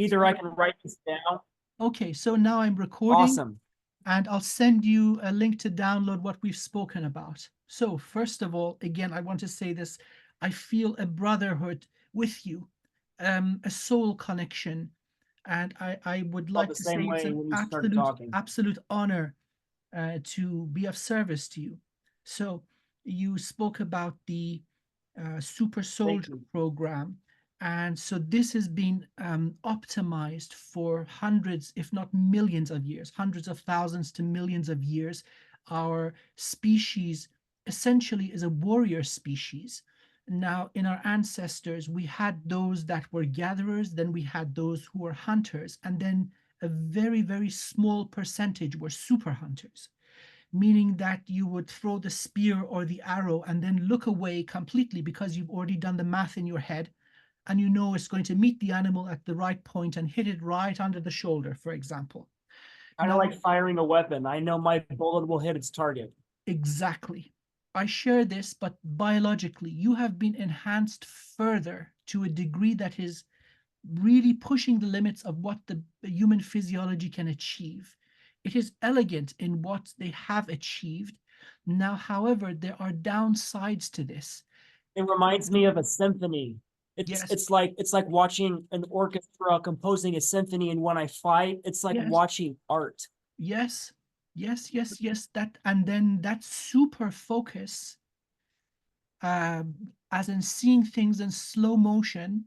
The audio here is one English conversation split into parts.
Either I can write this down. Okay, so now I'm recording. Awesome. And I'll send you a link to download what we've spoken about. So first of all, again, I want to say this. I feel a brotherhood with you, a soul connection. And I would Felt like the to say same it's way an when you started talking. absolute honor to be of service to you. So you spoke about the super soldier program. And so this has been optimized for hundreds, if not millions of years, hundreds of thousands to millions of years. Our species essentially is a warrior species. Now, in our ancestors, we had those that were gatherers, then we had those who were hunters, and then a very, very small percentage were super hunters, meaning that you would throw the spear or the arrow and then look away completely because you've already done the math in your head and you know it's going to meet the animal at the right point and hit it right under the shoulder, for example. Kind of Now, like firing a weapon. I know my bullet will hit its target. exactly. I share this, but biologically, you have been enhanced further to a degree that is really pushing the limits of what the human physiology can achieve. It is elegant in what they have achieved. Now, however, there are downsides to this. It reminds me of a symphony. It's Yes, it's like it's like watching an orchestra composing a symphony, and when I fight, it's like yes, watching art. yes, yes. That and then that super focus, as in seeing things in slow motion,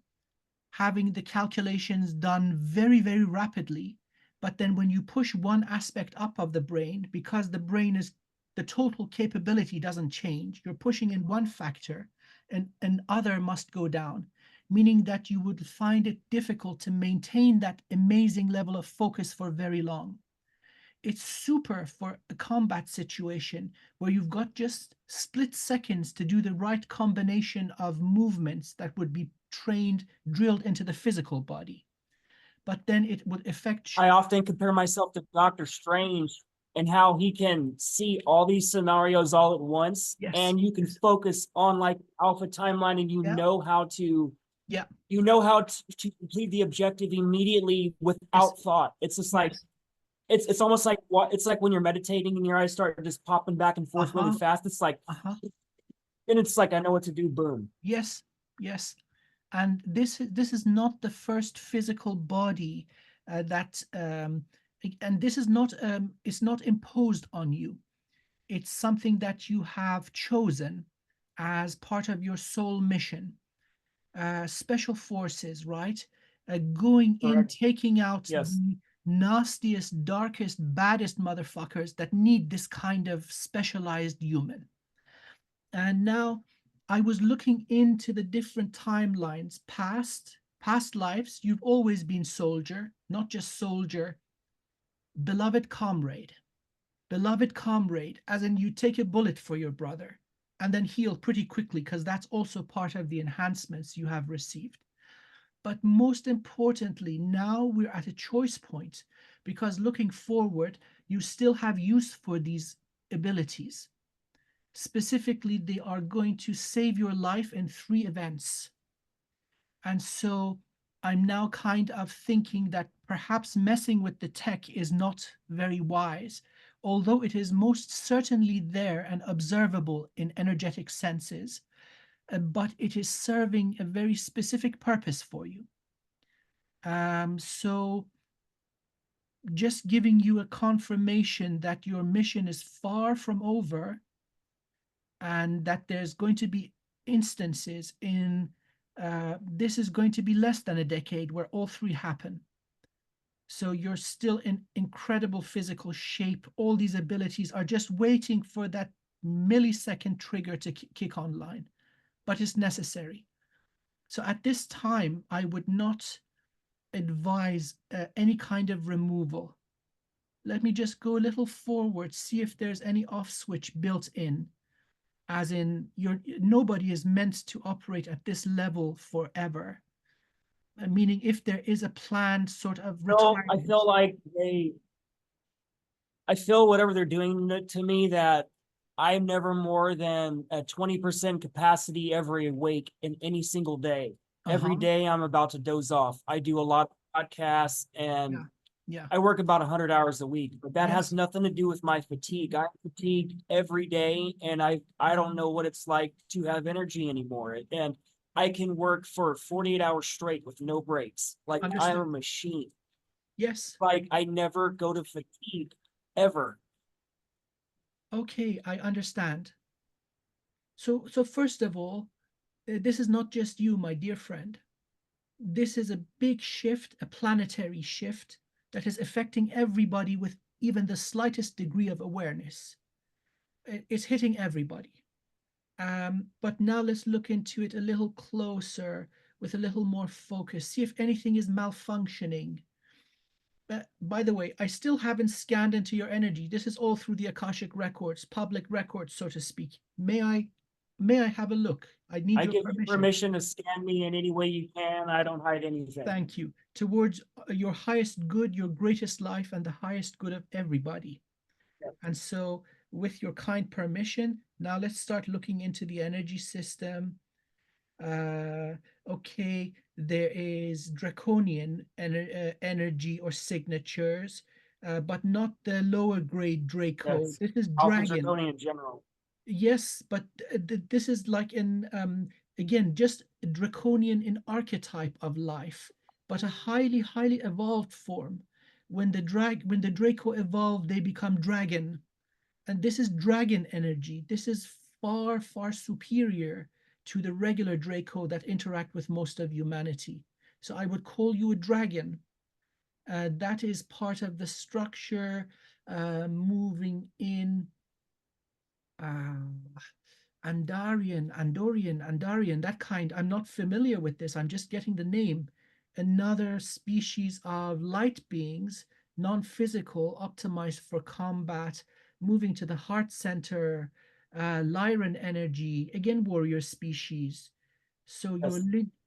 having the calculations done very, very rapidly. But then when you push one aspect up of the brain, because the brain is the total capability doesn't change, you're pushing in one factor and other must go down, meaning that you would find it difficult to maintain that amazing level of focus for very long. It's super for a combat situation where you've got just split seconds to do the right combination of movements that would be trained, drilled into the physical body. But then it would affect. I often compare myself to Doctor Strange and how he can see all these scenarios all at once, Yes. and you can focus on like alpha timeline, and Yeah. Yeah. you know how to complete the objective immediately Yes. without thought. It's just like Yes. it's almost like what it's like when you're meditating and your eyes start just popping back and forth really Uh-huh. fast. It's like, Uh-huh. and it's like I know what to do. Boom. Yes. Yes. And this is not the first physical body that and this is not it's not imposed on you. It's something that you have chosen as part of your soul mission. Special forces, right? Going in, Correct. taking out Yes. the nastiest, darkest, baddest motherfuckers that need this kind of specialized human. And now I was looking into the different timelines, past lives. You've always been soldier, not just soldier, beloved comrade. Beloved comrade, as in you take a bullet for your brother and then heal pretty quickly because that's also part of the enhancements you have received. But most importantly, now we're at a choice point because looking forward, you still have use for these abilities. Specifically, they are going to save your life in 3 events. And so I'm now kind of thinking that perhaps messing with the tech is not very wise, although it is most certainly there and observable in energetic senses, but it is serving a very specific purpose for you. So just giving you a confirmation that your mission is far from over and that there's going to be instances in this is going to be less than a decade where all three happen. So you're still in incredible physical shape. All these abilities are just waiting for that millisecond trigger to kick online, but it's necessary. So at this time, I would not advise any kind of removal. Let me just go a little forward, see if there's any off switch built in, as in nobody is meant to operate at this level forever. Meaning if there is a planned sort of So I retirement. feel like I feel whatever they're doing to me that I'm never more than a 20% capacity every awake in any single day. Every Uh-huh. day I'm about to doze off. I do a lot podcasts, and Yeah. Yeah. I work about 100 hours a week, but that has Yes. nothing to do with my fatigue. I'm fatigued every day, and I don't know what it's like to have energy anymore. And I can work for 48 hours straight with no breaks. Like I'm a Understood. machine. Yes. Like I never go to fatigue ever. Okay, I understand. So first of all, this is not just you, my dear friend. This is a big shift, a planetary shift that is affecting everybody with even the slightest degree of awareness. It's hitting everybody. But now let's look into it a little closer with a little more focus, see if anything is malfunctioning. By the way, I still haven't scanned into your energy. This is all through the Akashic records, public records, so to speak. May I have a look? I need I your give you permission. permission to scan me in any way you can. I don't hide anything. Thank you. Towards your highest good, your greatest life, and the highest good of everybody. Yep. And so, with your kind permission, now let's start looking into the energy system. Okay, there is draconian energy or signatures, but not the lower grade Draco. Yes. This is Alpha dragon. Draconian in general. Yes, but this is like in again just draconian in archetype of life, but a highly highly evolved form. When the Draco evolve, they become dragon, and this is dragon energy. This is far far superior to the regular Draco that interact with most of humanity. So I would call you a dragon. That is part of the structure, moving in. Andarian, that kind. I'm not familiar with this. I'm just getting the name. Another species of light beings, non-physical, optimized for combat, moving to the heart center, Lyran energy, again, warrior species. So Yes.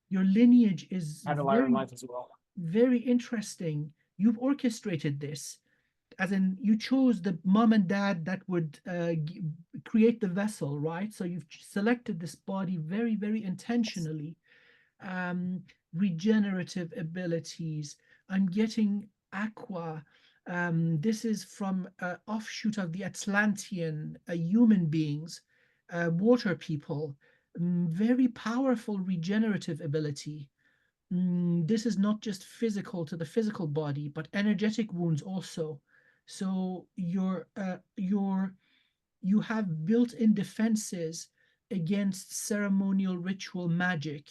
your lineage is Had a Lyran very, life as well. very interesting. You've orchestrated this, as in you chose the mom and dad that would create the vessel, right? So you've selected this body very, very intentionally. Um, Regenerative abilities. I'm getting aqua. This is from offshoot of the Atlantean human beings, water people. Very powerful regenerative ability. This is not just physical to the physical body, but energetic wounds also. So you have built-in defenses against ceremonial ritual magic,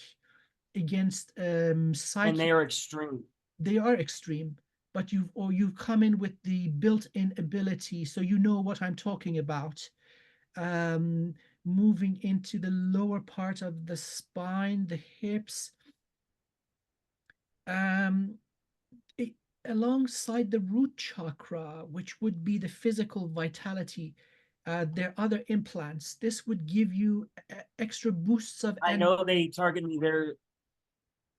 against And they psychic. are extreme. They are extreme, but you've come in with the built-in ability, so you know what I'm talking about. Um, Moving into the lower part of the spine, the hips. Um, it, Alongside the root chakra, which would be the physical vitality, there are other implants. This would give you extra boosts of I energy. know they target me there.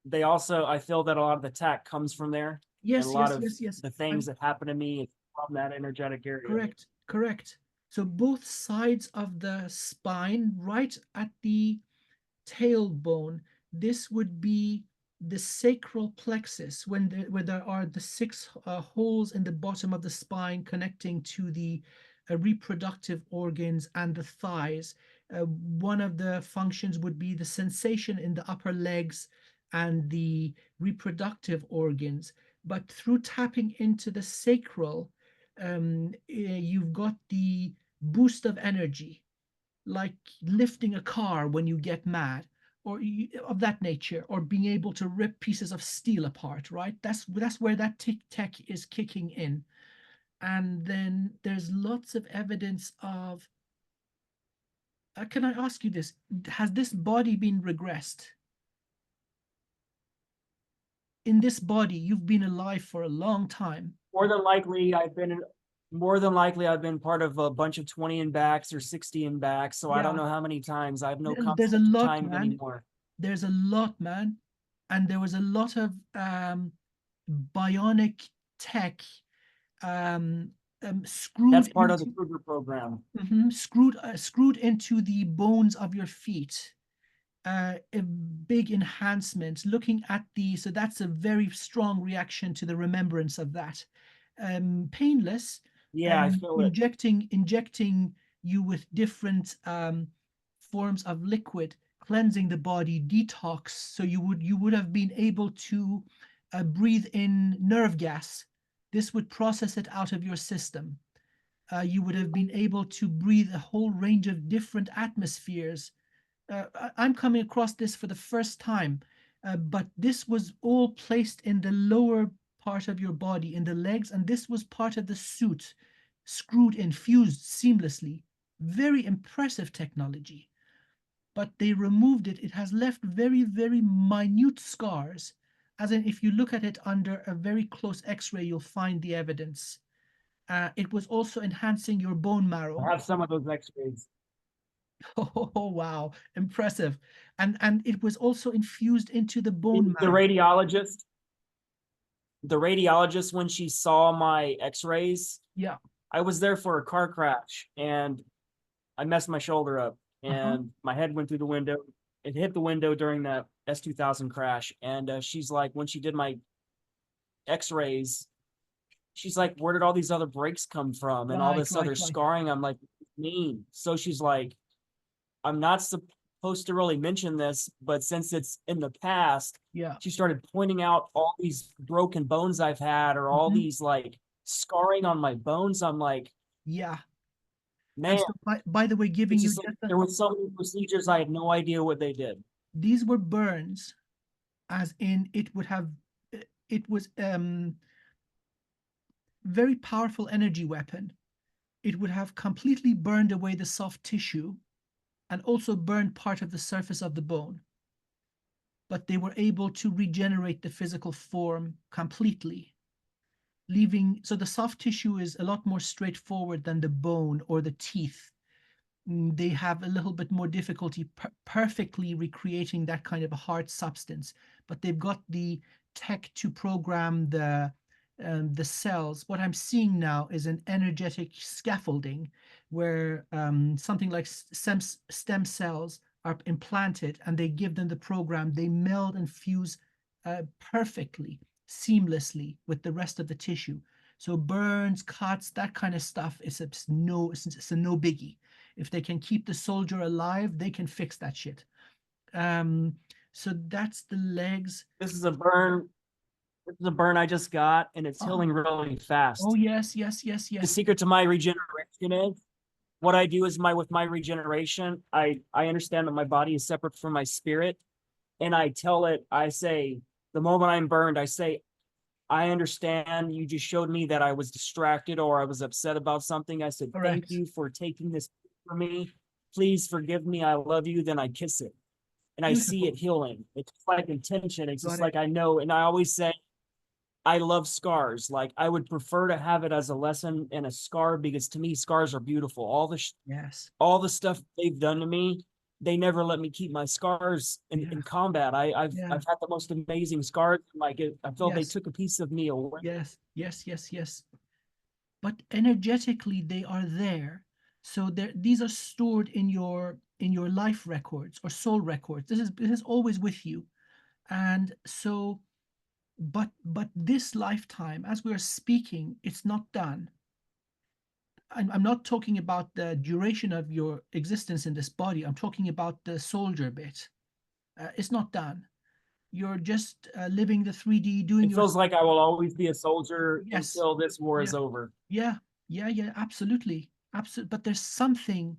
They also, I feel that a lot of the attack comes from there. And a Yes, lot yes, of yes, yes. the things that happen to me is from that energetic area. Correct, correct. So both sides of the spine, right at the tailbone, this would be the sacral plexus, where there are the six holes in the bottom of the spine connecting to the reproductive organs and the thighs. One of the functions would be the sensation in the upper legs and the reproductive organs. But through tapping into the sacral, you've got the boost of energy, like lifting a car when you get mad, or of that nature, or being able to rip pieces of steel apart, right? That's where that tech is kicking in. And then there's lots of evidence of, can I ask you this? Has this body been regressed? In this body, you've been alive for a long time. More than likely, I've been part of a bunch of 20 and backs or 60 and backs. So I don't Yeah, know how many times. I have no there's a concept of lot, time man. anymore. There's a lot, man. And there was a lot of bionic tech, That's screwed part of the into Kruger program. screwed into the bones of your feet. a big enhancement. Looking at so that's a very strong reaction to the remembrance of that. Painless, Yeah, I feel it. injecting you with different forms of liquid, cleansing the body, detox. So you would have been able to breathe in nerve gas. This would process it out of your system. You would have been able to breathe a whole range of different atmospheres. I'm coming across this for the first time, but this was all placed in the lower part of your body, in the legs, and this was part of the suit, screwed in, fused seamlessly. Very impressive technology. But they removed it. It has left very, very minute scars. As in, if you look at it under a very close X-ray, you'll find the evidence. It was also enhancing your bone marrow. I have some of those X-rays. Oh, wow, impressive. And it was also infused into the bone The marrow. radiologist, when she saw my X-rays, Yeah. I was there for a car crash and I messed my shoulder up and my head went through the window. It hit the window during that S2000 crash. And she's like, when she did my X-rays, she's like, where did all these other breaks come from and all this other scarring? I'm like, mean. So she's like, I'm not supposed to really mention this, but since it's in the past, Yeah. she started pointing out all these broken bones I've had or all these like scarring on my bones. I'm like, yeah. man. So by the way, giving you like, there were so many procedures, I had no idea what they did. These were burns, as in it was very powerful energy weapon. It would have completely burned away the soft tissue and also burned part of the surface of the bone. But they were able to regenerate the physical form completely, so the soft tissue is a lot more straightforward than the bone or the teeth. They have a little bit more difficulty perfectly recreating that kind of a hard substance, but they've got the tech to program the cells. What I'm seeing now is an energetic scaffolding where something like stem cells are implanted and they give them the program. They meld and fuse perfectly, seamlessly with the rest of the tissue. So burns, cuts, that kind of stuff is a no biggie. If they can keep the soldier alive, they can fix that shit. So that's the legs. This is a burn. This is a burn I just got, and it's healing really fast. Oh, yes. The secret to my regeneration is what I do is with my regeneration, I understand that my body is separate from my spirit. And I tell it, I say, the moment I'm burned, I say, I understand you just showed me that I was distracted or I was upset about something. I said, Correct. Thank you for taking this for me. Please forgive me. I love you. Then I kiss it. And I see it healing. It's like intention. It's just like I know. And I always say, I love scars. Like I would prefer to have it as a lesson and a scar because to me, scars are beautiful. All the stuff they've done to me, they never let me keep my scars in combat. I've had the most amazing scars. Like I felt they took a piece of me away. Yes. But energetically, they are there. So these are stored in your life records or soul records. This is always with you. And so, but this lifetime, as we're speaking, it's not done. I'm not talking about the duration of your existence in this body. I'm talking about the soldier bit. It's not done. You're just living the 3D, doing It feels like I will always be a soldier until this war is over. Yeah, absolutely. But there's something.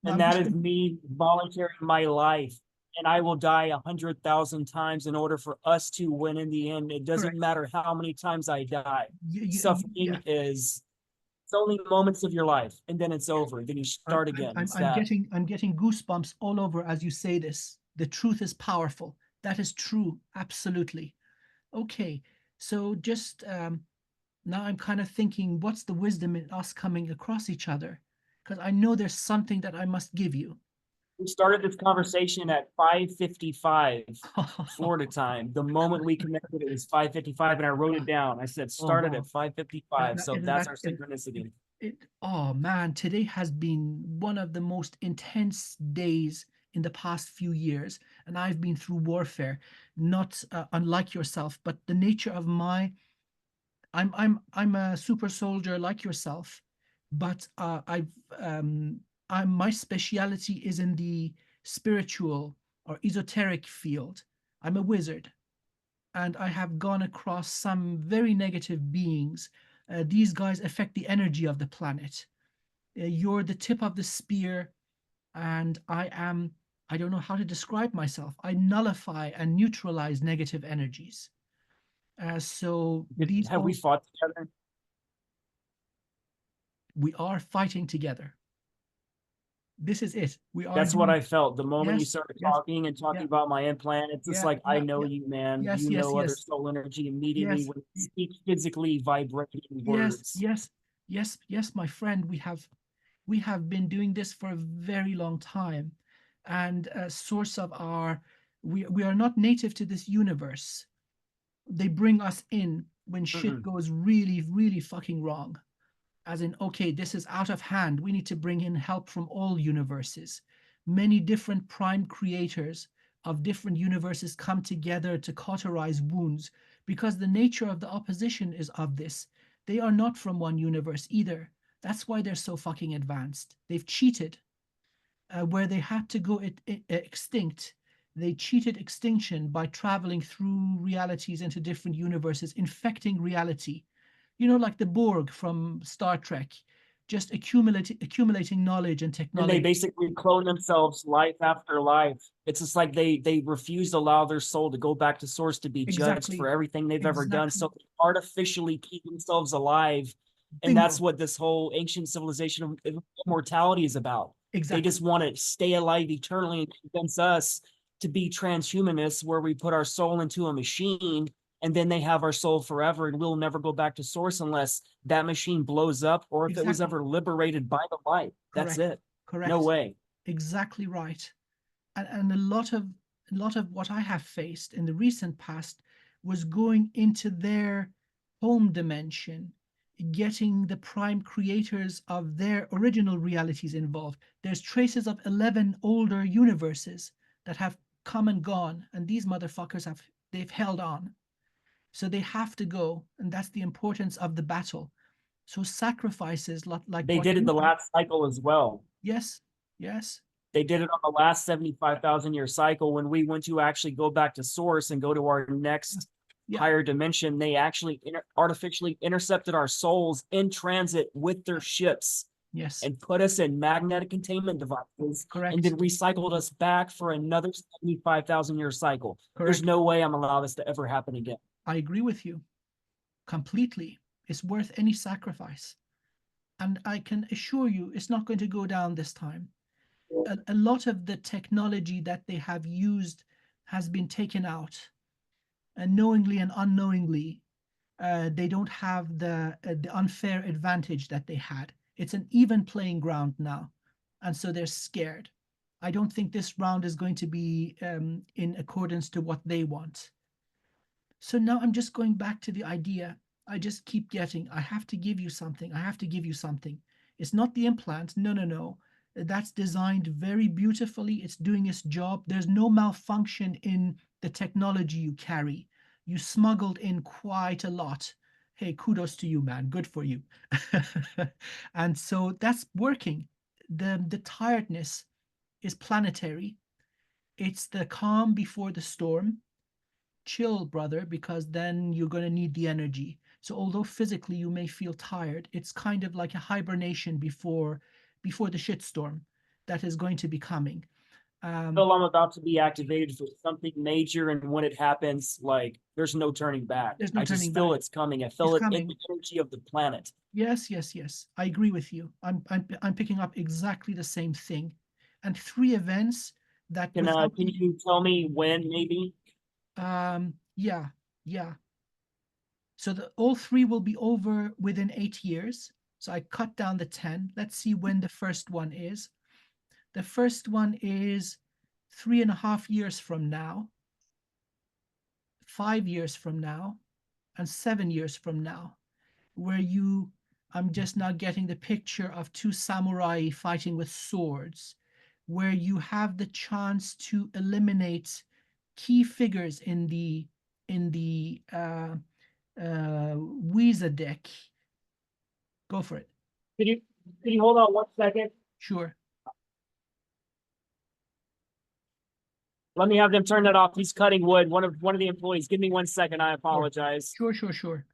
And that is me volunteering my life. And I will die 100,000 times in order for us to win in the end. It doesn't matter how many times I die. Suffering is, it's only moments of your life, and then it's over. Then you start again. I'm getting goosebumps all over as you say this. The truth is powerful. That is true. Absolutely. Okay. So just now I'm kind of thinking, what's the wisdom in us coming across each other? Because I know there's something that I must give you. We started this conversation at 5:55 Florida time. The moment we connected, it was 5:55, and I wrote it down. I said, started at 5:55. So that's our synchronicity. Oh, man, today has been one of the most intense days in the past few years, and I've been through warfare, not unlike yourself, but the nature of I'm a super soldier like yourself, but my speciality is in the spiritual or esoteric field. I'm a wizard, and I have gone across some very negative beings. These guys affect the energy of the planet. You're the tip of the spear, and I don't know how to describe myself. I nullify and neutralize negative energies. So these Have we fought together? we are fighting together. This is it. We are That's what doing. I felt the moment you Yes, started yes, talking and talking yeah, about my implant. It's just yeah, like, I yeah, know yeah. you, man. Yes, You yes, know other yes, soul energy immediately yes, when you speak physically vibrating yes, words. yes, yes, yes, my friend. We have been doing this for a very long time, and a source of our we are not native to this universe. They bring us in when shit Mm-mm. goes really, really fucking wrong. As in, okay, this is out of hand. We need to bring in help from all universes. Many different prime creators of different universes come together to cauterize wounds because the nature of the opposition is of this. They are not from one universe either. That's why they're so fucking advanced. They've cheated. Where they had to go extinct, they cheated extinction by traveling through realities into different universes, infecting reality. You know, like the Borg from Star Trek, just accumulating knowledge and And they technology. basically clone themselves life after life. It's just like they refuse to allow their soul to go back to source to be judged for Exactly. everything they've ever done. Exactly. So they artificially keep themselves alive. And that's Bingo. what this whole ancient civilization of immortality is about. They Exactly. just want to stay alive eternally and convince us to be transhumanists, where we put our soul into a machine and then they have our soul forever and we'll never go back to source unless that machine blows up or if it was Exactly. ever liberated by the light. That's Correct. it. No Correct. way. Exactly right. And a lot of what I have faced in the recent past was going into their home dimension, getting the prime creators of their original realities involved. There's traces of 11 older universes that have come and gone, and these motherfuckers they've held on. So they have to go, and that's the importance of the battle. So sacrifices like They what did it you the have. last cycle as well. Yes, yes, They did it on the last 75,000 year cycle when we went to actually go back to source and go to our next yeah, higher dimension. They actually artificially intercepted our souls in transit with their ships yes, and put us in magnetic containment devices and correct, then recycled us back for another 75,000 year cycle. There's correct. no way I'm allowed this to ever happen again. I agree with you completely. It's worth any sacrifice. And I can assure you it's not going to go down this time. A lot of the technology that they have used has been taken out, and knowingly and unknowingly, they don't have the unfair advantage that they had. It's an even playing ground now, and so they're scared. I don't think this round is going to be in accordance to what they want. So now I'm just going back to the idea. I just keep getting, I have to give you something. I have to give you something. It's not the implant. No, no, no. That's designed very beautifully. It's doing its job. There's no malfunction in the technology you carry. You smuggled in quite a lot. Hey, kudos to you, man. Good for you. And so that's working. The tiredness is planetary. It's the calm before the storm. Chill, brother, because then you're going to need the energy. So although physically you may feel tired, it's kind of like a hibernation before the shitstorm that is going to be coming. Feel I'm about to be activated for something major, and when it happens, like there's no turning back. There's no I turning just feel back. it's coming. I It's feel it in coming. the energy of the planet. Yes, yes, yes. I agree with you. I'm picking up exactly the same thing. And three events that without Can you tell me when maybe? yeah, yeah. So all three will be over within 8 years. So I cut down the 10. Let's see when the first one is. The first one is 3.5 years from now, 5 years from now, and 7 years from now, where I'm just now getting the picture of two samurai fighting with swords, where you have the chance to eliminate key figures in the Ouija deck. Go for it. Can you hold on 1 second? Sure. Let me have them turn that off. He's cutting wood. One of the employees. Give me 1 second. I apologize. Sure, sure, sure.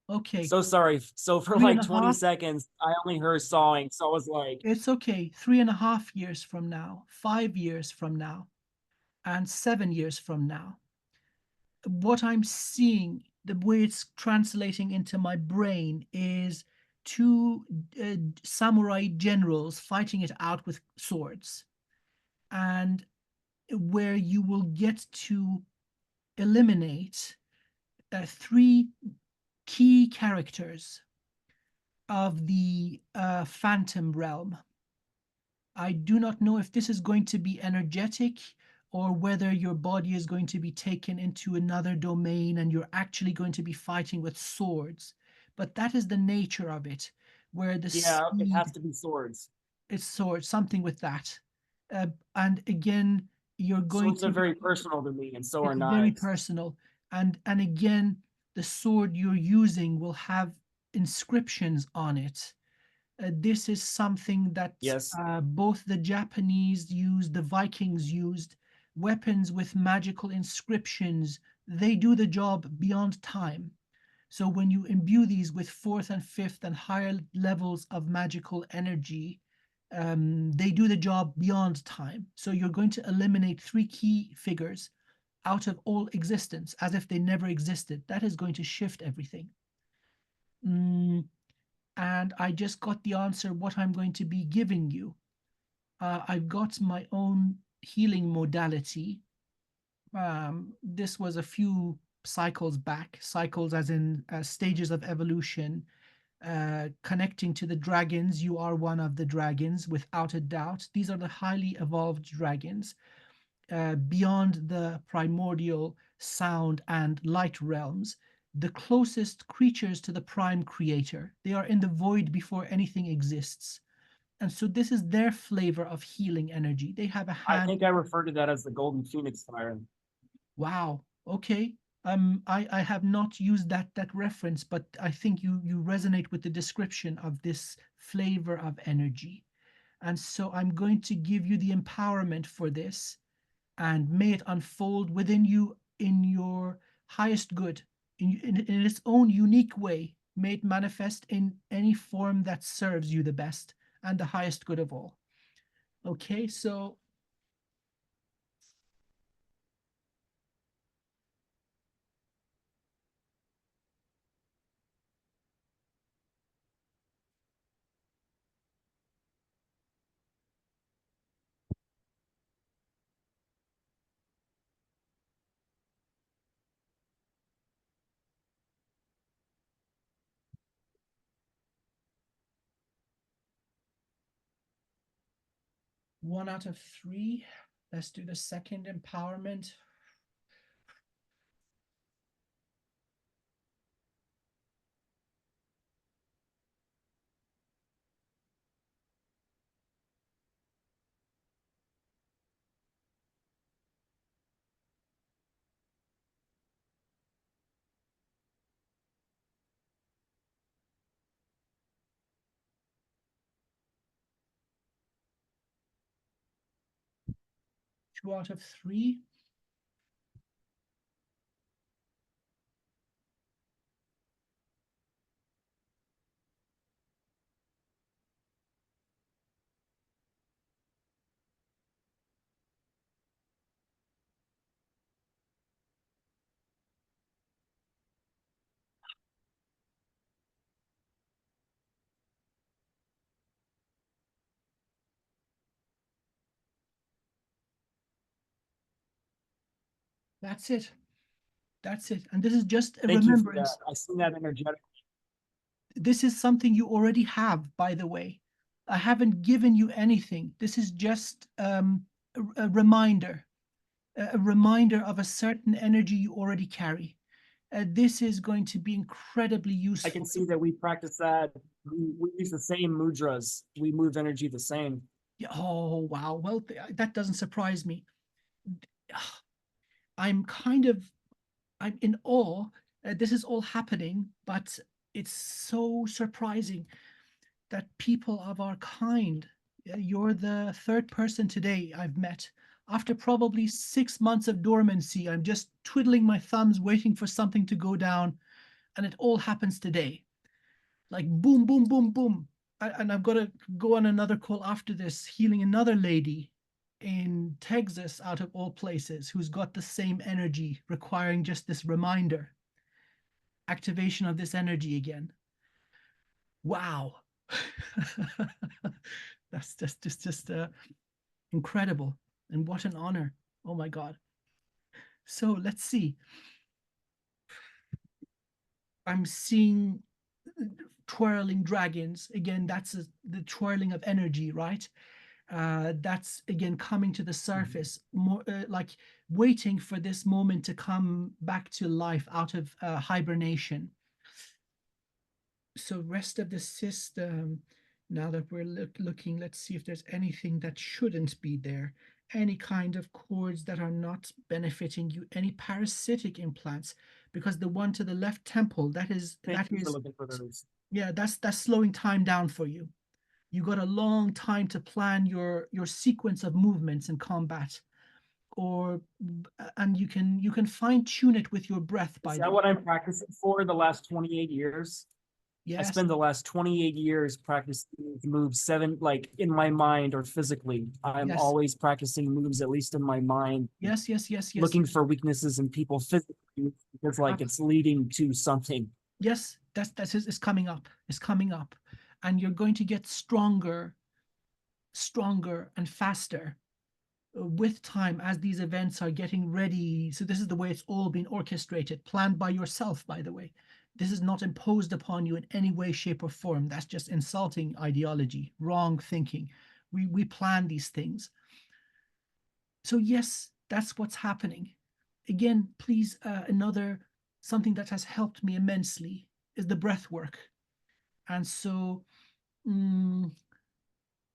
Okay. So sorry. So for Three and like a 20 half. seconds, I only heard sawing. So I was like, It's okay. 3.5 years from now, 5 years from now, and 7 years from now, what I'm seeing, the way it's translating into my brain, is two samurai generals fighting it out with swords, and where you will get to eliminate three key characters of the phantom realm. I do not know if this is going to be energetic or whether your body is going to be taken into another domain and you're actually going to be fighting with swords. But that is the nature of it, where the yeah, it has seed to be swords. is sword, something with that. And again, you're going Swords are to be, very personal to me, and so are it's very knives. personal. And again, the sword you're using will have inscriptions on it. This is something that Yes. both the Japanese used, the Vikings used, weapons with magical inscriptions. They do the job beyond time. So when you imbue these with fourth and fifth and higher levels of magical energy, they do the job beyond time. So you're going to eliminate three key figures out of all existence as if they never existed. That is going to shift everything. And I just got the answer what I'm going to be giving you. I've got my own healing modality. This was a few cycles back, cycles as in stages of evolution, connecting to the dragons. You are one of the dragons, without a doubt. These are the highly evolved dragons, beyond the primordial sound and light realms, the closest creatures to the prime creator. They are in the void before anything exists. And so this is their flavor of healing energy. They have a I hand. think I refer to that as the golden phoenix fire. Wow. Okay. I have not used that reference, but I think you resonate with the description of this flavor of energy. And so I'm going to give you the empowerment for this, and may it unfold within you in your highest good, in its own unique way. May it manifest in any form that serves you the best and the highest good of all. Okay, so one out of three. Let's do the second empowerment. Two out of three. That's it. That's it. And this is just a Thank you for that. remembrance. I see that energetic. This is something you already have, by the way. I haven't given you anything. This is just a reminder, a reminder of a certain energy you already carry. This is going to be incredibly I can useful. see that we practice that. We use the same mudras. We move energy the same. Yeah, oh, wow. Well, that doesn't surprise me. I'm in awe. This is all happening, but it's so surprising that people of our kind, you're the third person today I've met. After probably 6 months of dormancy, I'm just twiddling my thumbs, waiting for something to go down, and it all happens today. Like boom, boom, boom, boom. And I've got to go on another call after this, healing another lady in Texas, out of all places, who's got the same energy, requiring just this reminder, activation of this energy again. Wow. That's just incredible. And what an honor. Oh my God. So let's see. I'm seeing twirling dragons. Again, that's the twirling of energy, right? That's again coming to the surface, more like waiting for this moment to come back to life out of hibernation. So rest of the system, now that we're looking, let's see if there's anything that shouldn't be there. Any kind of cords that are not benefiting you, any parasitic implants, because the one to the left temple, Thank you for looking for those. yeah, that's slowing time down for you. You got a long time to plan your sequence of movements in combat, and you can fine tune it with your breath. By Is the that way, what I'm practicing for the last 28 years? I yes, spend the last 28 years practicing moves like in my mind or physically. I'm yes, always practicing moves, at least in my mind, yes, yes, yes, yes, looking for weaknesses in people physically because like it's leading to something. yes. It's coming up. It's coming up, and you're going to get stronger, stronger, and faster with time as these events are getting ready. So this is the way it's all been orchestrated, planned by yourself, by the way. This is not imposed upon you in any way, shape, or form. That's just insulting ideology, wrong thinking. We plan these things. So yes, that's what's happening. Again, please, another something that has helped me immensely is the breath work. And so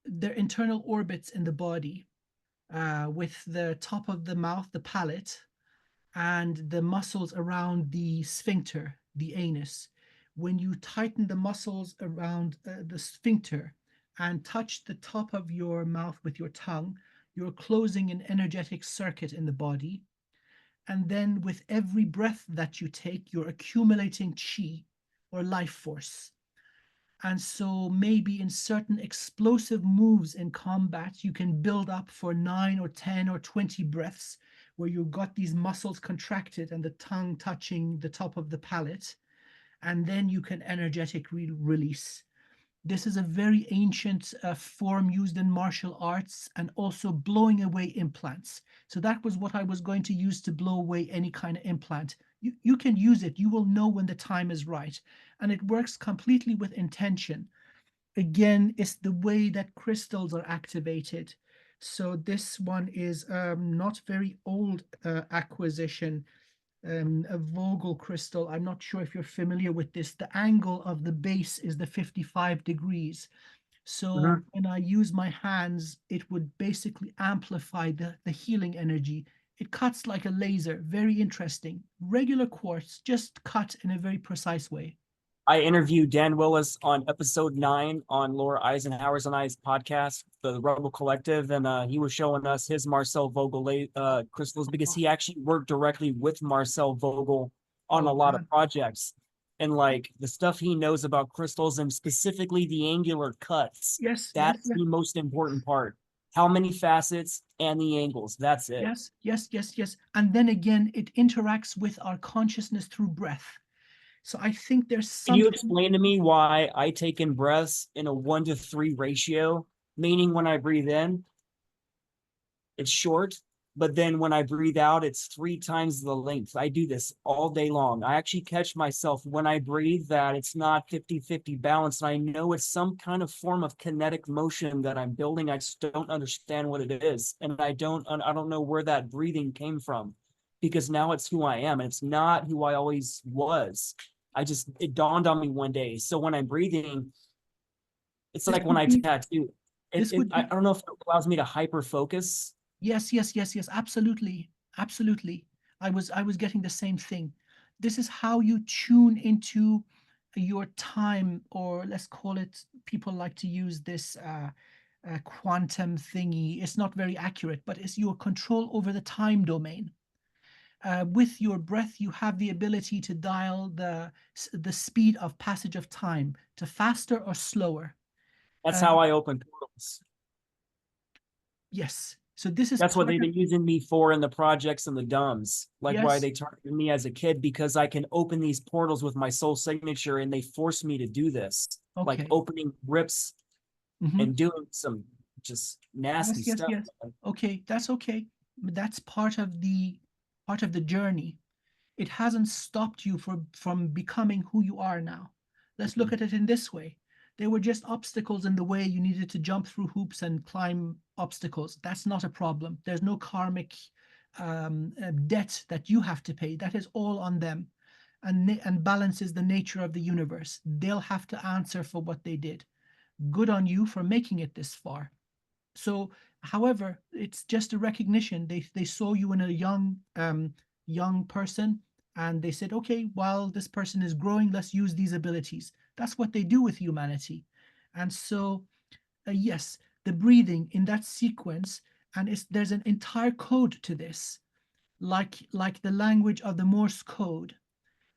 their internal orbits in the body, with the top of the mouth, the palate, and the muscles around the sphincter, the anus. When you tighten the muscles around the sphincter and touch the top of your mouth with your tongue, you're closing an energetic circuit in the body. And then with every breath that you take, you're accumulating chi or life force. And so maybe in certain explosive moves in combat, you can build up for 9 or 10 or 20 breaths where you've got these muscles contracted and the tongue touching the top of the palate. And then you can energetically release. This is a very ancient form used in martial arts and also blowing away implants. So that was what I was going to use to blow away any kind of implant. You can use it. You will know when the time is right. And it works completely with intention. Again, it's the way that crystals are activated. So this one is not very old acquisition, a Vogel crystal. I'm not sure if you're familiar with this. The angle of the base is the 55 degrees. So when I use my hands, it would basically amplify the healing energy. It cuts like a laser. Very interesting. Regular quartz, just cut in a very precise way. I interviewed Dan Willis on episode 9 on Laura Eisenhower's and I's podcast, the Rebel Collective, and he was showing us his Marcel Vogel crystals because he actually worked directly with Marcel Vogel on a lot of projects. And like the stuff he knows about crystals and specifically the angular cuts, Yes, that's yes, the most important part. How many facets and the angles, that's it. yes, yes, yes, yes. And then again, it interacts with our consciousness through breath. So I think there's Can you something. explain to me why I take in breaths in a 1-to-3 ratio? Meaning when I breathe in, it's short. But then when I breathe out, it's 3 times the length. I do this all day long. I actually catch myself when I breathe that it's not 50-50 balance. And I know it's some kind of form of kinetic motion that I'm building. I just don't understand what it is. And I don't know where that breathing came from, because now it's who I am. And it's not who I always was. It dawned on me one day. So when I'm breathing, it's This like when would I be, tattoo. this would I be, don't know if it allows me to hyper focus. yes, yes, yes, yes, absolutely, absolutely. I was getting the same thing. This is how you tune into your time, or let's call it, people like to use this quantum thingy. It's not very accurate, but it's your control over the time domain. With your breath, you have the ability to dial the speed of passage of time to faster or slower. That's Uh, how I open portals. yes. So this is That's what part they've of, been using me for in the projects and the DUMs. Like why yes. they targeted me as a kid, because I can open these portals with my soul signature, and they force me to do this. Like Okay. opening rips Mhm. and doing some just nasty Yes, yes, stuff. yes. Okay, that's okay. That's part of the journey. It hasn't stopped you from becoming who you are now. Let's look at it in this way. There were just obstacles in the way. You needed to jump through hoops and climb obstacles. That's not a problem. There's no karmic debt that you have to pay. That is all on them, and balances the nature of the universe. They'll have to answer for what they did. Good on you for making it this far. So, however, it's just a recognition. They saw you in a young person, and they said, okay, while this person is growing, let's use these abilities. That's what they do with humanity. And so, yes, the breathing in that sequence, and there's an entire code to this, like the language of the Morse code,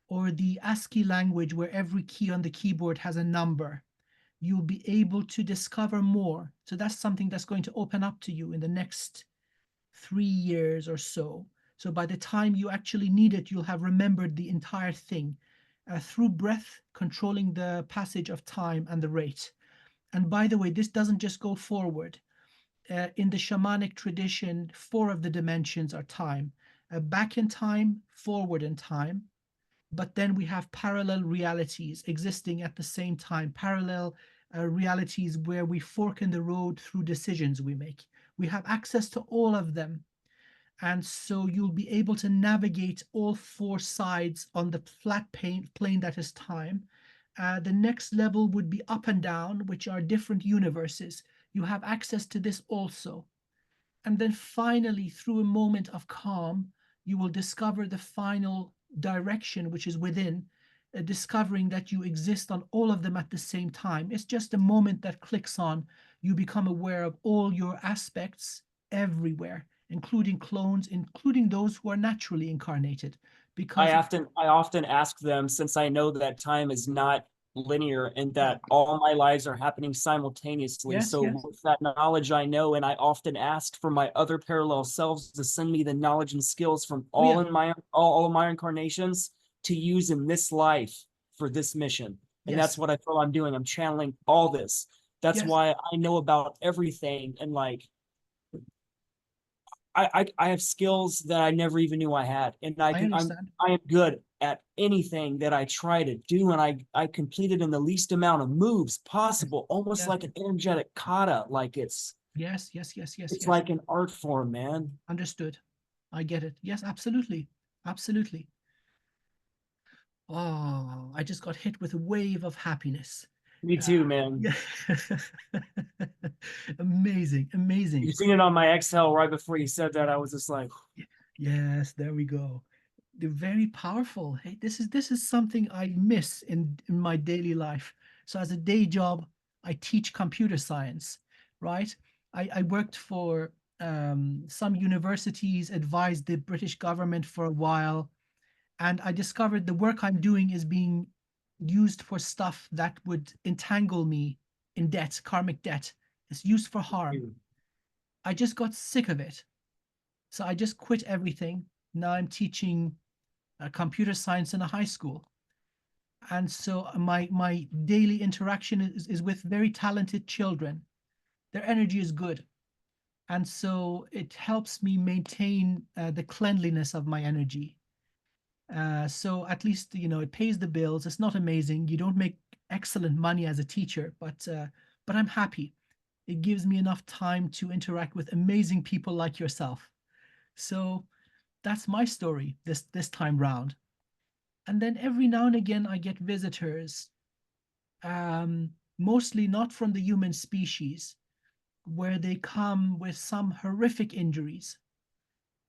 or the ASCII language, where every key on the keyboard has a number. You'll be able to discover more. So that's something that's going to open up to you in the next 3 years or so. So by the time you actually need it, you'll have remembered the entire thing through breath, controlling the passage of time and the rate. And by the way, this doesn't just go forward. In the shamanic tradition, 4 of the dimensions are time: back in time, forward in time. But then we have parallel realities existing at the same time, parallel realities where we fork in the road through decisions we make. We have access to all of them. And so you'll be able to navigate all 4 sides on the flat plane that is time. The next level would be up and down, which are different universes. You have access to this also. And then finally, through a moment of calm, you will discover the final direction, which is within, discovering that you exist on all of them at the same time. It's just a moment that clicks on. You become aware of all your aspects everywhere, including clones, including those who are naturally incarnated. Because I often ask them, since I know that time is not linear and that all my lives are happening simultaneously. yes, So yes, with that knowledge I know, and I often ask for my other parallel selves to send me the knowledge and skills from oh yeah, all of my incarnations to use in this life for this mission. And that's yes, what I feel I'm doing. I'm channeling all this. That's yes, why I know about everything. And like I have skills that I never even knew I had, and I understand. I am good at anything that I try to do, and I completed in the least amount of moves Yes, possible, almost yes, like an energetic kata, like yes, yes, yes, yes, it's yes. like an art form, man. Understood. I get it. Yes, absolutely. Absolutely. Oh, I just got hit with a wave of happiness. Me Uh, too, man. yeah. Amazing, amazing. You've seen it on my exhale right before you said that. I was just like, Yes, there we go. They're very powerful. Hey, this is something I miss in my daily life. So as a day job, I teach computer science, right? I worked for some universities, advised the British government for a while, and I discovered the work I'm doing is being used for stuff that would entangle me in debt, karmic debt. It's used for harm. dude, I just got sick of it. So I just quit everything. Now I'm teaching computer science in a high school. And so my daily interaction is with very talented children. Their energy is good. And so it helps me maintain the cleanliness of my energy. So at least, it pays the bills. It's not amazing. You don't make excellent money as a teacher, but I'm happy. It gives me enough time to interact with amazing people like yourself. So that's my story this time round. And then every now and again, I get visitors, mostly not from the human species, where they come with some horrific injuries.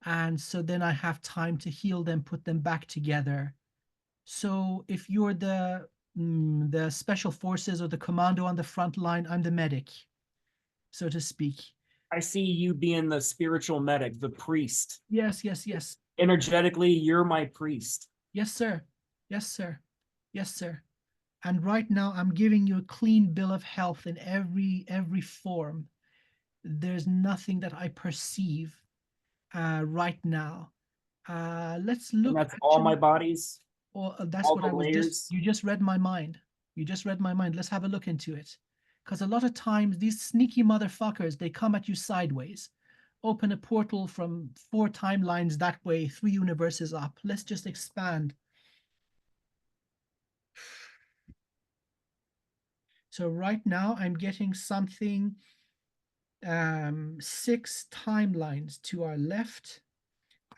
And so then I have time to heal them, put them back together. So if you're the special forces or the commando on the front line, I'm the medic, so to speak. I see you being the spiritual medic, the priest. Yes, yes, yes. Energetically, you're my priest. Yes, sir. Yes, sir. Yes, sir. And right now I'm giving you a clean bill of health in every form. There's nothing that I perceive right now. Let's And look that's all my actually. bodies, Or that's all what the I was just, layers. you just read my mind. You just read my mind. Let's have a look into it. Because a lot of times these sneaky motherfuckers, they come at you sideways. Open a portal from 4 timelines that way, 3 universes up. Let's just expand. So right now I'm getting something, 6 timelines to our left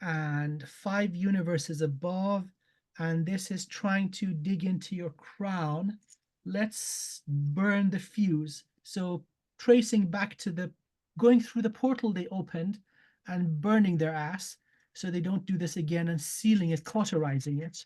and 5 universes above. And this is trying to dig into your crown. Let's burn the fuse. So tracing back to going through the portal they opened and burning their ass so they don't do this again, and sealing it, cauterizing it.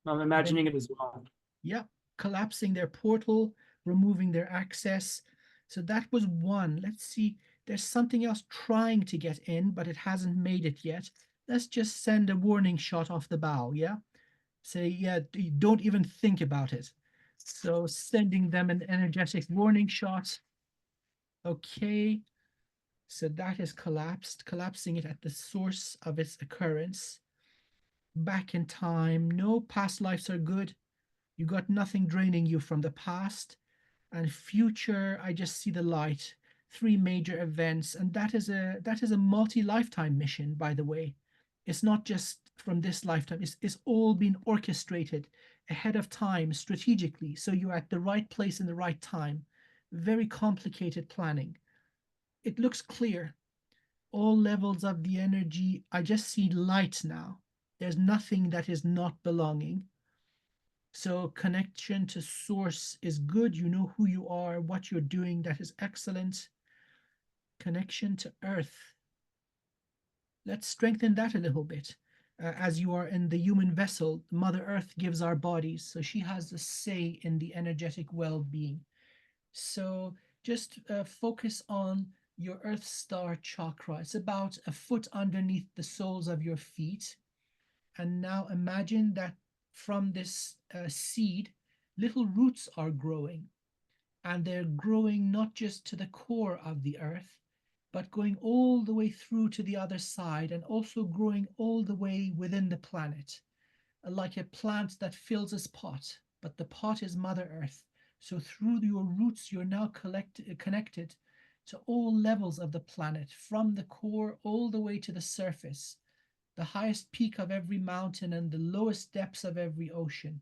I'm imagining it as well. Yep, collapsing their portal, removing their access. So that was one. Let's see. There's something else trying to get in, but it hasn't made it yet. Let's just send a warning shot off the bow, yeah? Say, yeah, don't even think about it. So sending them an energetic warning shot. Okay. So that is collapsed, collapsing it at the source of its occurrence. Back in time. No, past lives are good. You got nothing draining you from the past. And future, I just see the light. 3 major events, and that is a multi-lifetime mission, by the way. It's not just from this lifetime. It's all been orchestrated ahead of time strategically, so you're at the right place in the right time. Very complicated planning. It looks clear. All levels of the energy. I just see light now. There's nothing that is not belonging. So connection to source is good. You know who you are, what you're doing. That is excellent. Connection to earth. Let's strengthen that a little bit. As you are in the human vessel, Mother Earth gives our bodies, so she has a say in the energetic well-being. So just focus on your Earth Star chakra. It's about a foot underneath the soles of your feet. And now imagine that from this seed, little roots are growing. And they're growing not just to the core of the earth, but going all the way through to the other side, and also growing all the way within the planet, like a plant that fills its pot, but the pot is Mother Earth. So through your roots, you're now connected to all levels of the planet, from the core all the way to the surface, the highest peak of every mountain and the lowest depths of every ocean.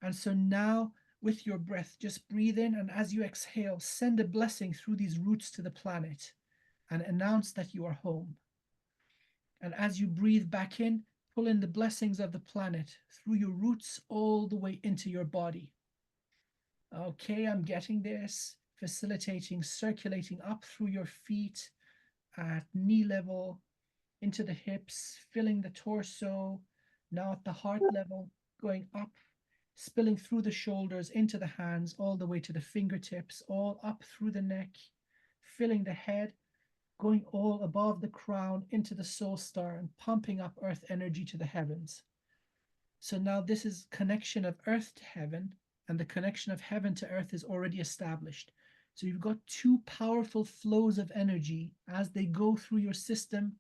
And so now, with your breath, just breathe in, and as you exhale, send a blessing through these roots to the planet and announce that you are home. And as you breathe back in, pull in the blessings of the planet through your roots all the way into your body. Okay, I'm getting this. Facilitating, circulating up through your feet at knee level, into the hips, filling the torso, now at the heart level, going up, spilling through the shoulders, into the hands, all the way to the fingertips, all up through the neck, filling the head, going all above the crown into the soul star and pumping up earth energy to the heavens. So now this is connection of earth to heaven, and the connection of heaven to earth is already established. So you've got 2 powerful flows of energy as they go through your system.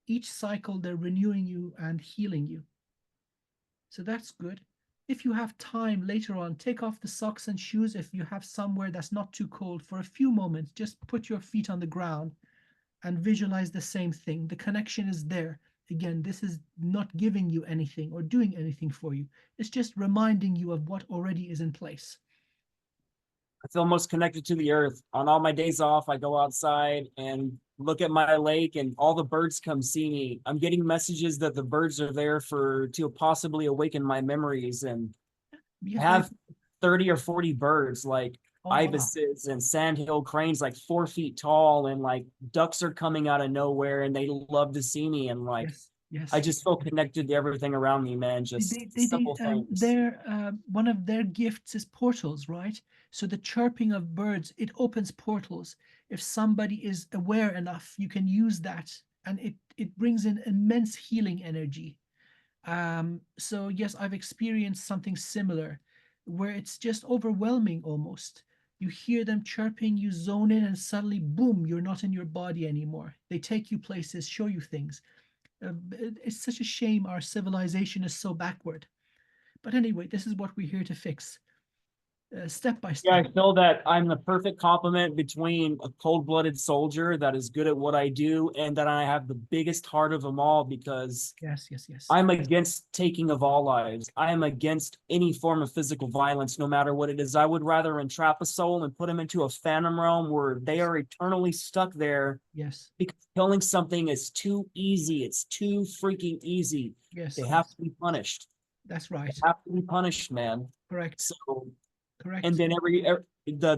Each cycle, they're renewing you and healing you. So that's good. if you have time later on, take off the socks and shoes if you have somewhere that's not too cold for a few moments. Just put your feet on the ground and visualize the same thing. The connection is there. Again, this is not giving you anything or doing anything for you. It's just reminding you of what already is in place. I feel most connected to the earth. On all my days off, I go outside and look at my lake and all the birds come see me. I'm getting messages that the birds are there to possibly awaken my memories. And I Yeah, have 30 or 40 birds, like oh, wow. ibises and sandhill cranes, like 4 feet tall, and like ducks are coming out of nowhere and they love to see me. And like, Yes, yes. I just feel connected to everything around me, man. Just simple things. One of their gifts is portals, right? So the chirping of birds, it opens portals. If somebody is aware enough, you can use that, and it brings in immense healing energy. So yes, I've experienced something similar, where it's just overwhelming almost. You hear them chirping, you zone in, and suddenly, boom, you're not in your body anymore. They take you places, show you things. It's such a shame our civilization is so backward. But anyway, this is what we're here to fix, step by Yeah, I step. feel that I'm the perfect complement between a cold-blooded soldier that is good at what I do and that I have the biggest heart of them all, because Yes, yes, yes. I'm against taking of all lives. I am against any form of physical violence, no matter what it is. I would rather entrap a soul and put them into a phantom realm where they are eternally stuck there, Yes, because killing something is too easy. It's too freaking easy. yes, They have yes. to be punished. That's They right. have to be punished, man. Correct, So, and correct. then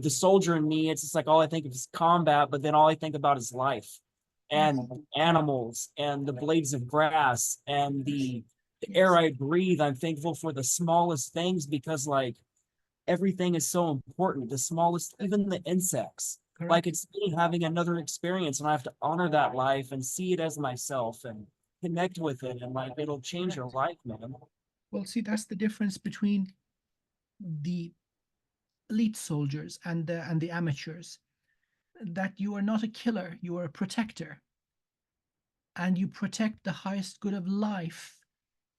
the soldier in me, it's just like all I think of is combat, but then all I think about is life Yes, and animals and the blades of grass and the air yes, I breathe. I'm thankful for the smallest things, because like everything is so important. The smallest, even the insects. Like correct. it's me having another experience, and I have to honor that life and see it as myself and connect with it, and like it'll change your Correct. life, man. Well, see, that's the difference between the elite soldiers and the amateurs. That you are not a killer, you are a protector, and you protect the highest good of life,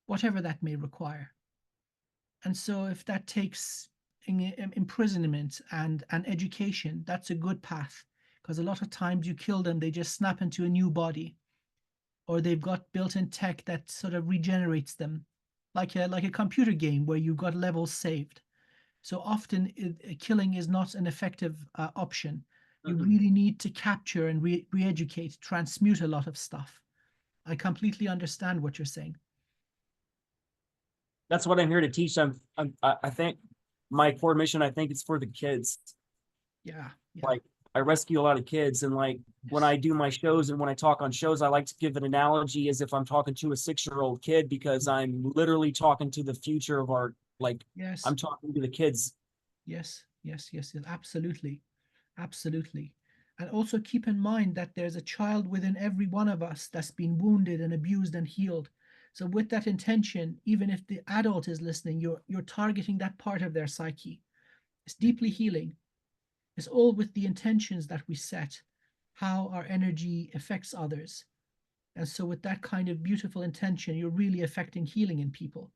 whatever that may require. And so, if that takes imprisonment and education, that's a good path. Because a lot of times you kill them, they just snap into a new body, or they've got built-in tech that sort of regenerates them, like a computer game where you've got levels saved. So often, killing is not an effective option. You Mm-mm. really need to capture and re-educate, transmute a lot of stuff. I completely understand what you're saying. That's what I'm here to teach. I think my core mission, I think it's for the kids. Yeah, yeah, Like I rescue a lot of kids, and like when yes, I do my shows and when I talk on shows, I like to give an analogy as if I'm talking to a 6-year-old kid, because I'm literally talking to the future of our, like yes, I'm talking to the kids. yes, yes, yes, yes, absolutely, absolutely. And also keep in mind that there's a child within every one of us that's been wounded and abused and healed. So with that intention, even if the adult is listening, you're targeting that part of their psyche. It's deeply healing. It's all with the intentions that we set, how our energy affects others. And so with that kind of beautiful intention, you're really affecting healing in people.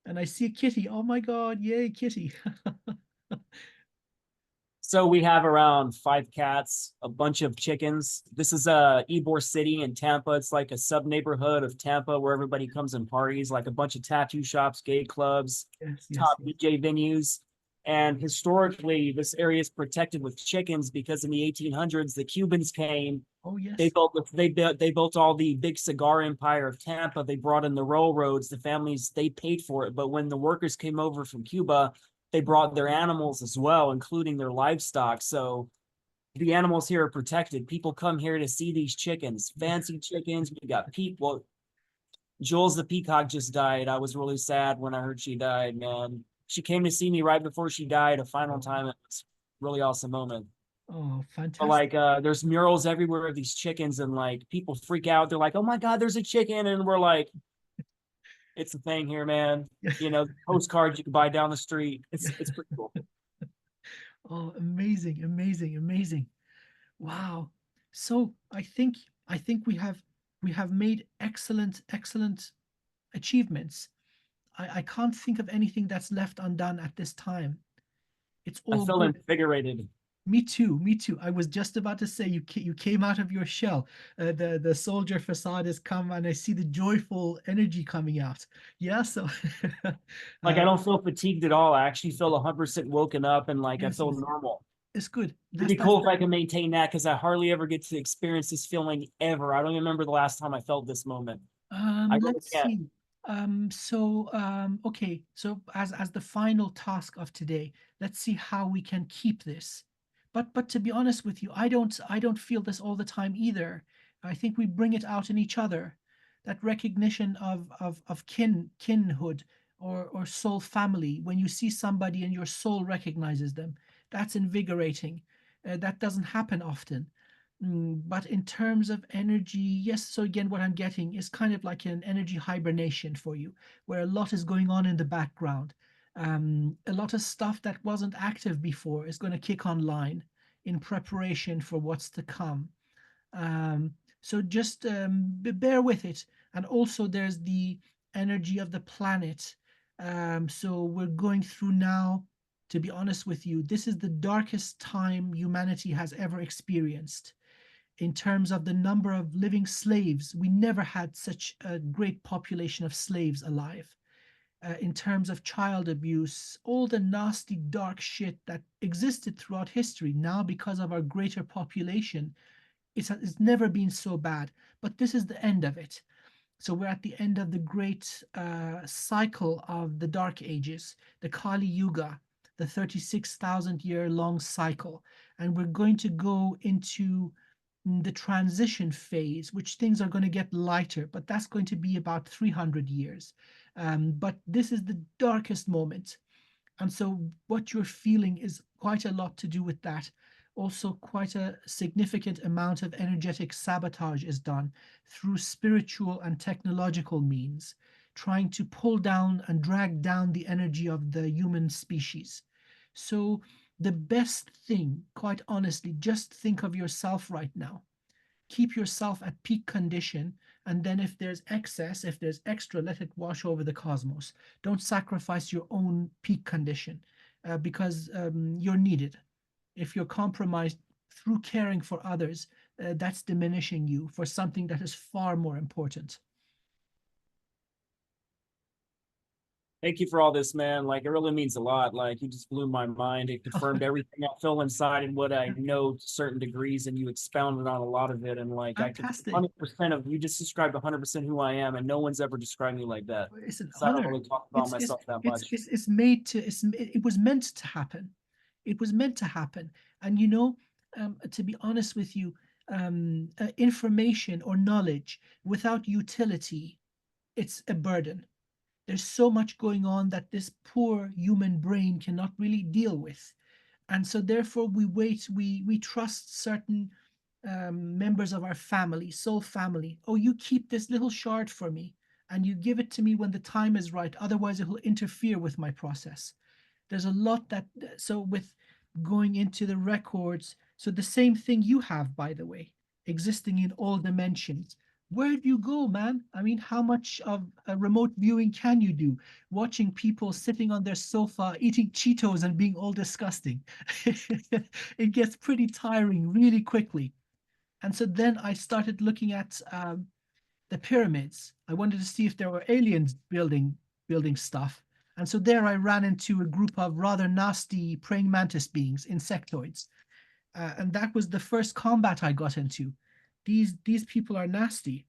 And I see a kitty. Oh my God, yay, kitty. So we have around 5 cats, a bunch of chickens. This is Ybor City in Tampa. It's like a sub neighborhood of Tampa where everybody comes and parties, like a bunch of tattoo shops, gay clubs, Yes, yes, top DJ venues. And historically, this area is protected with chickens because in the 1800s, the Cubans came. oh They yes. built all the big cigar empire of Tampa. They brought in the railroads. The families, they paid for it. But when the workers came over from Cuba, they brought their animals as well, including their livestock. So the animals here are protected. People come here to see these chickens, fancy chickens. We got people. Jules the peacock just died. I was really sad when I heard she died, man. She came to see me right before she died, a final time. It was a really awesome moment. Oh, But fantastic. like there's murals everywhere of these chickens, and like people freak out. They're like, oh my God, there's a chicken. And we're like, it's a thing here, man. You know, postcards you can buy down the street. It's pretty cool. Oh, amazing, amazing, amazing. Wow. So I think we have made excellent, excellent achievements. I can't think of anything that's left undone at this time. It's I all feel good. invigorated. Me too, me too. I was just about to say you came out of your shell. The soldier facade has come, and I see the joyful energy coming out. Yeah, so Like I uh, don't feel fatigued at all. I actually feel 100% woken up and like I yes, feel normal. it's good. It'd be cool if I can maintain that because I hardly ever get to experience this feeling ever. I don't even remember the last time I felt this moment. I really Let's can't. see. Okay, so as the final task of today, let's see how we can keep this. But to be honest with you, I don't feel this all the time either. I think we bring it out in each other. That recognition of kinhood or soul family. When you see somebody and your soul recognizes them, that's invigorating. That doesn't happen often. But in terms of energy, yes. So again, what I'm getting is kind of like an energy hibernation for you, where a lot is going on in the background. A lot of stuff that wasn't active before is going to kick online in preparation for what's to come. So just bear with it. And also, there's the energy of the planet. So we're going through now, to be honest with you, this is the darkest time humanity has ever experienced in terms of the number of living slaves. We never had such a great population of slaves alive. In terms of child abuse, all the nasty, dark shit that existed throughout history, now because of our greater population, it's never been so bad. But this is the end of it. So we're at the end of the great cycle of the Dark Ages, the Kali Yuga, the 36,000-year long cycle. And we're going to go into the transition phase, which things are going to get lighter, but that's going to be about 300 years. But this is the darkest moment. And so what you're feeling is quite a lot to do with that. Also, quite a significant amount of energetic sabotage is done through spiritual and technological means, trying to pull down and drag down the energy of the human species. So the best thing, quite honestly, just think of yourself right now. Keep yourself at peak condition, and then if there's excess, if there's extra, let it wash over the cosmos. Don't sacrifice your own peak condition because you're needed. If you're compromised through caring for others, that's diminishing you for something that is far more important. Thank you for all this, man. Like it really means a lot. Like you just blew my mind. It confirmed everything I feel inside and what I know to certain degrees, and you expounded on a lot of it. And like I could Fantastic. 100% of you just described 100% who I am, and no one's ever described me like that. It's an So I don't honor. really talk about myself that much. It's made to. It was meant to happen. It was meant to happen. And to be honest with you, information or knowledge without utility, it's a burden. There's so much going on that this poor human brain cannot really deal with. And so therefore we trust certain members of our family, soul family. Oh, you keep this little shard for me and you give it to me when the time is right. Otherwise, it will interfere with my process. There's a lot that, so with going into the records, so the same thing you have, by the way, existing in all dimensions. Where do you go, man? I mean, how much of a remote viewing can you do? Watching people sitting on their sofa eating Cheetos and being all disgusting. It gets pretty tiring really quickly. And so then I started looking at the pyramids. I wanted to see if there were aliens building stuff. And so there I ran into a group of rather nasty praying mantis beings, insectoids. And that was the first combat I got into. These people are nasty.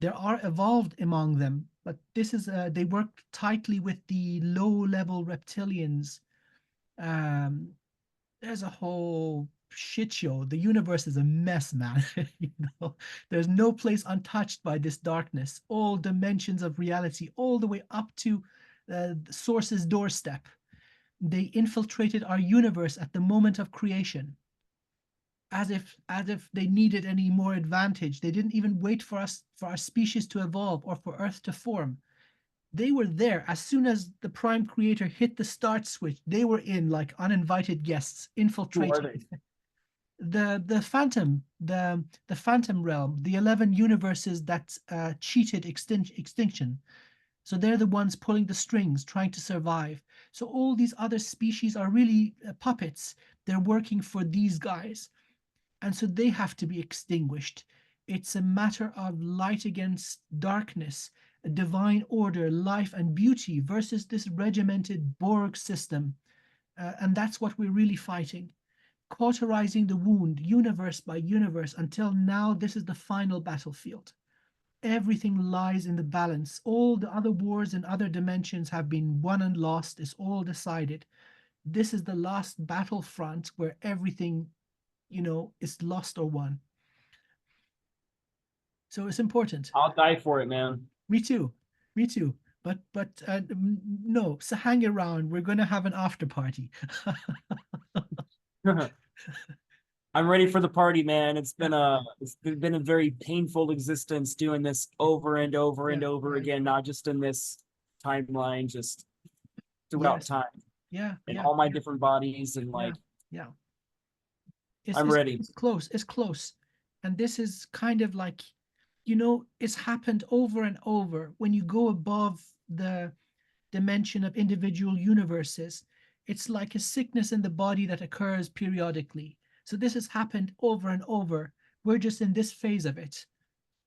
There are evolved among them, but this is they work tightly with the low-level reptilians. Um, there's a whole shit show. The universe is a mess, man. you know, there's no place untouched by this darkness. All dimensions of reality, all the way up to the source's doorstep. They infiltrated our universe at the moment of creation, as if they needed any more advantage. They didn't even wait for us, for our species to evolve or for Earth to form. They were there as soon as the prime creator hit the start switch. They were in like uninvited guests, Who are infiltrating they? the phantom realm, the 11 universes that cheated extinction. So they're the ones pulling the strings, trying to survive. So all these other species are really puppets. They're working for these guys. And so they have to be extinguished. It's a matter of light against darkness, a divine order, life and beauty versus this regimented Borg system. And that's what we're really fighting. Cauterizing the wound, universe by universe, until now this is the final battlefield. Everything lies in the balance. All the other wars in other dimensions have been won and lost. It's all decided. This is the last battlefront where everything, is lost or won. So it's important. I'll die for it, man. Me too. Me too. But no, so hang around. We're going to have an after party. I'm ready for the party, man. It's been a very painful existence doing this over and over and over again, not just in this timeline, just throughout time. In all my different bodies and I'm ready. It's close. It's close. And this is kind of like, it's happened over and over. When you go above the dimension of individual universes, it's like a sickness in the body that occurs periodically. So this has happened over and over. We're just in this phase of it.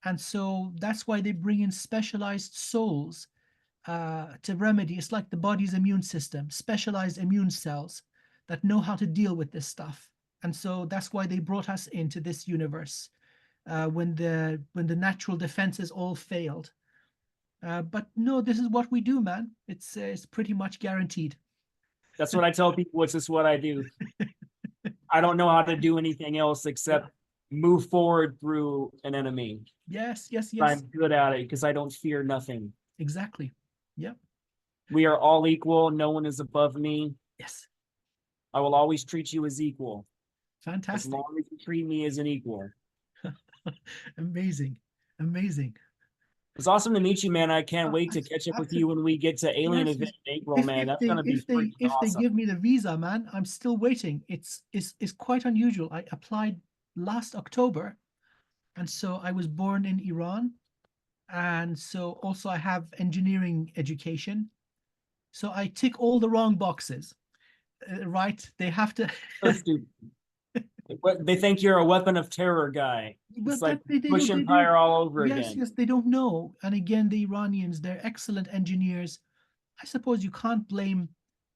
And so that's why they bring in specialized souls to remedy. It's like the body's immune system, specialized immune cells that know how to deal with this stuff. And so that's why they brought us into this universe when the natural defenses all failed. But no, this is what we do, man. It's pretty much guaranteed. That's what I tell people. It's just what I do. I don't know how to do anything else except move forward through an enemy. Yes. I'm good at it because I don't fear nothing. Exactly. Yep. We are all equal. No one is above me. Yes. I will always treat you as equal. Fantastic. As long as you treat me as an equal. Amazing. It's awesome to meet you, man. I can't wait to catch up with you when we get to Alien Event in April, man. That's gonna be freaking awesome. If they give me the visa, man, I'm still waiting. It's quite unusual. I applied last October, and so I was born in Iran, and so also I have engineering education. So I tick all the wrong boxes, right? They have to. So stupid. They think you're a weapon of terror guy. It's like Bush Empire all over again. Yes, they don't know. And again, the Iranians, they're excellent engineers. I suppose you can't blame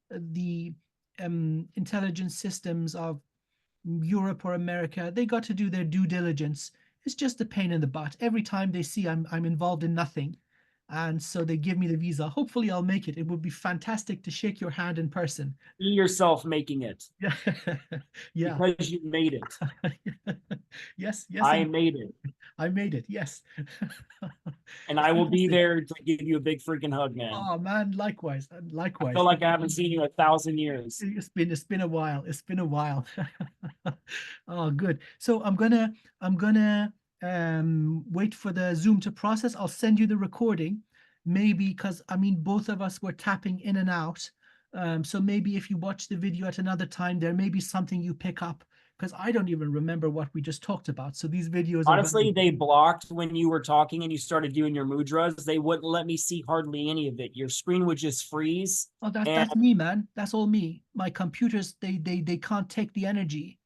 the intelligence systems of Europe or America. They got to do their due diligence. It's just a pain in the butt. Every time they see I'm involved in nothing, and so they give me the visa. Hopefully I'll make it. It would be fantastic to shake your hand in person. See yourself making it. Yeah. Because you made it. Yes. I made it. I made it. Yes. And I will be there to give you a big freaking hug, man. Oh man, likewise. I feel like I haven't seen you in 1,000 years. It's been a while. It's been a while. Oh, good. So I'm gonna wait for the Zoom to process. I'll send you the recording, maybe, because both of us were tapping in and out. So maybe if you watch the video at another time, there may be something you pick up, because I don't even remember what we just talked about. So these videos honestly, they blocked when you were talking and you started doing your mudras. They wouldn't let me see hardly any of it. Your screen would just freeze. Oh, that's me, man. That's all me. My computers, they can't take the energy.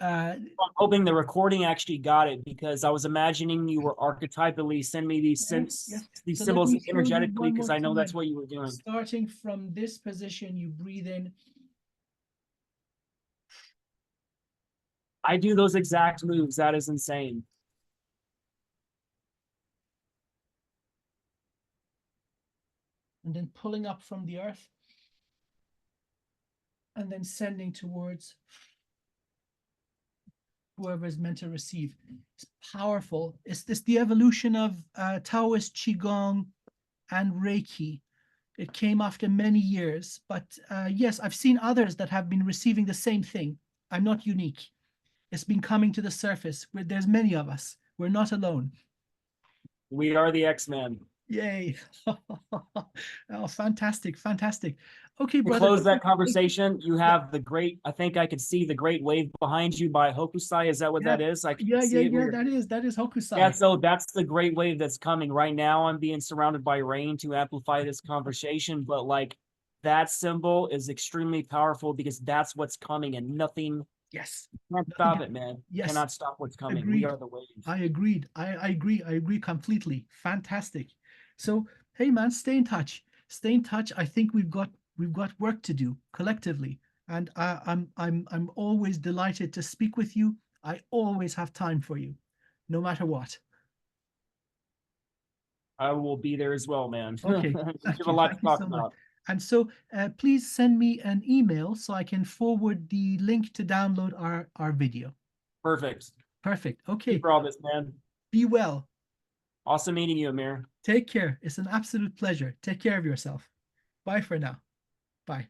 I'm hoping the recording actually got it, because I was imagining you were archetypally send me these these symbols energetically, because I know that's what you were doing. Starting from this position, you breathe in. I do those exact moves. That is insane. And then pulling up from the earth. And then sending towards whoever is meant to receive. It's powerful. It's the evolution of Taoist Qigong and Reiki. It came after many years, but yes, I've seen others that have been receiving the same thing. I'm not unique. It's been coming to the surface. There's many of us. We're not alone. We are the X-Men. Yay. Oh, fantastic, fantastic. Okay, To brother. close that conversation, you have the great, I think I could see the great wave behind you by Hokusai. Is that what Yeah, that is? I can yeah, see yeah, it. yeah. That is Hokusai. Yeah, so that's the great wave that's coming right now. I'm being surrounded by rain to amplify this conversation, but like that symbol is extremely powerful because that's what's coming and nothing Yes. can't Nothing stop can- it, man. Yes. Cannot stop what's coming. We Agreed. are the wave. I agreed. I agree. I agree completely. Fantastic. So, hey man, stay in touch. Stay in touch. I think we've got work to do collectively. And I'm always delighted to speak with you. I always have time for you, no matter what. I will be there as well, man. Okay. We Thank have a you. lot to Thank you talk so much. about. And so please send me an email so I can forward the link to download our video. Perfect. Perfect. Thank Okay. you for all this, man. Be well. Awesome meeting you, Amir. Take care. It's an absolute pleasure. Take care of yourself. Bye for now. Bye.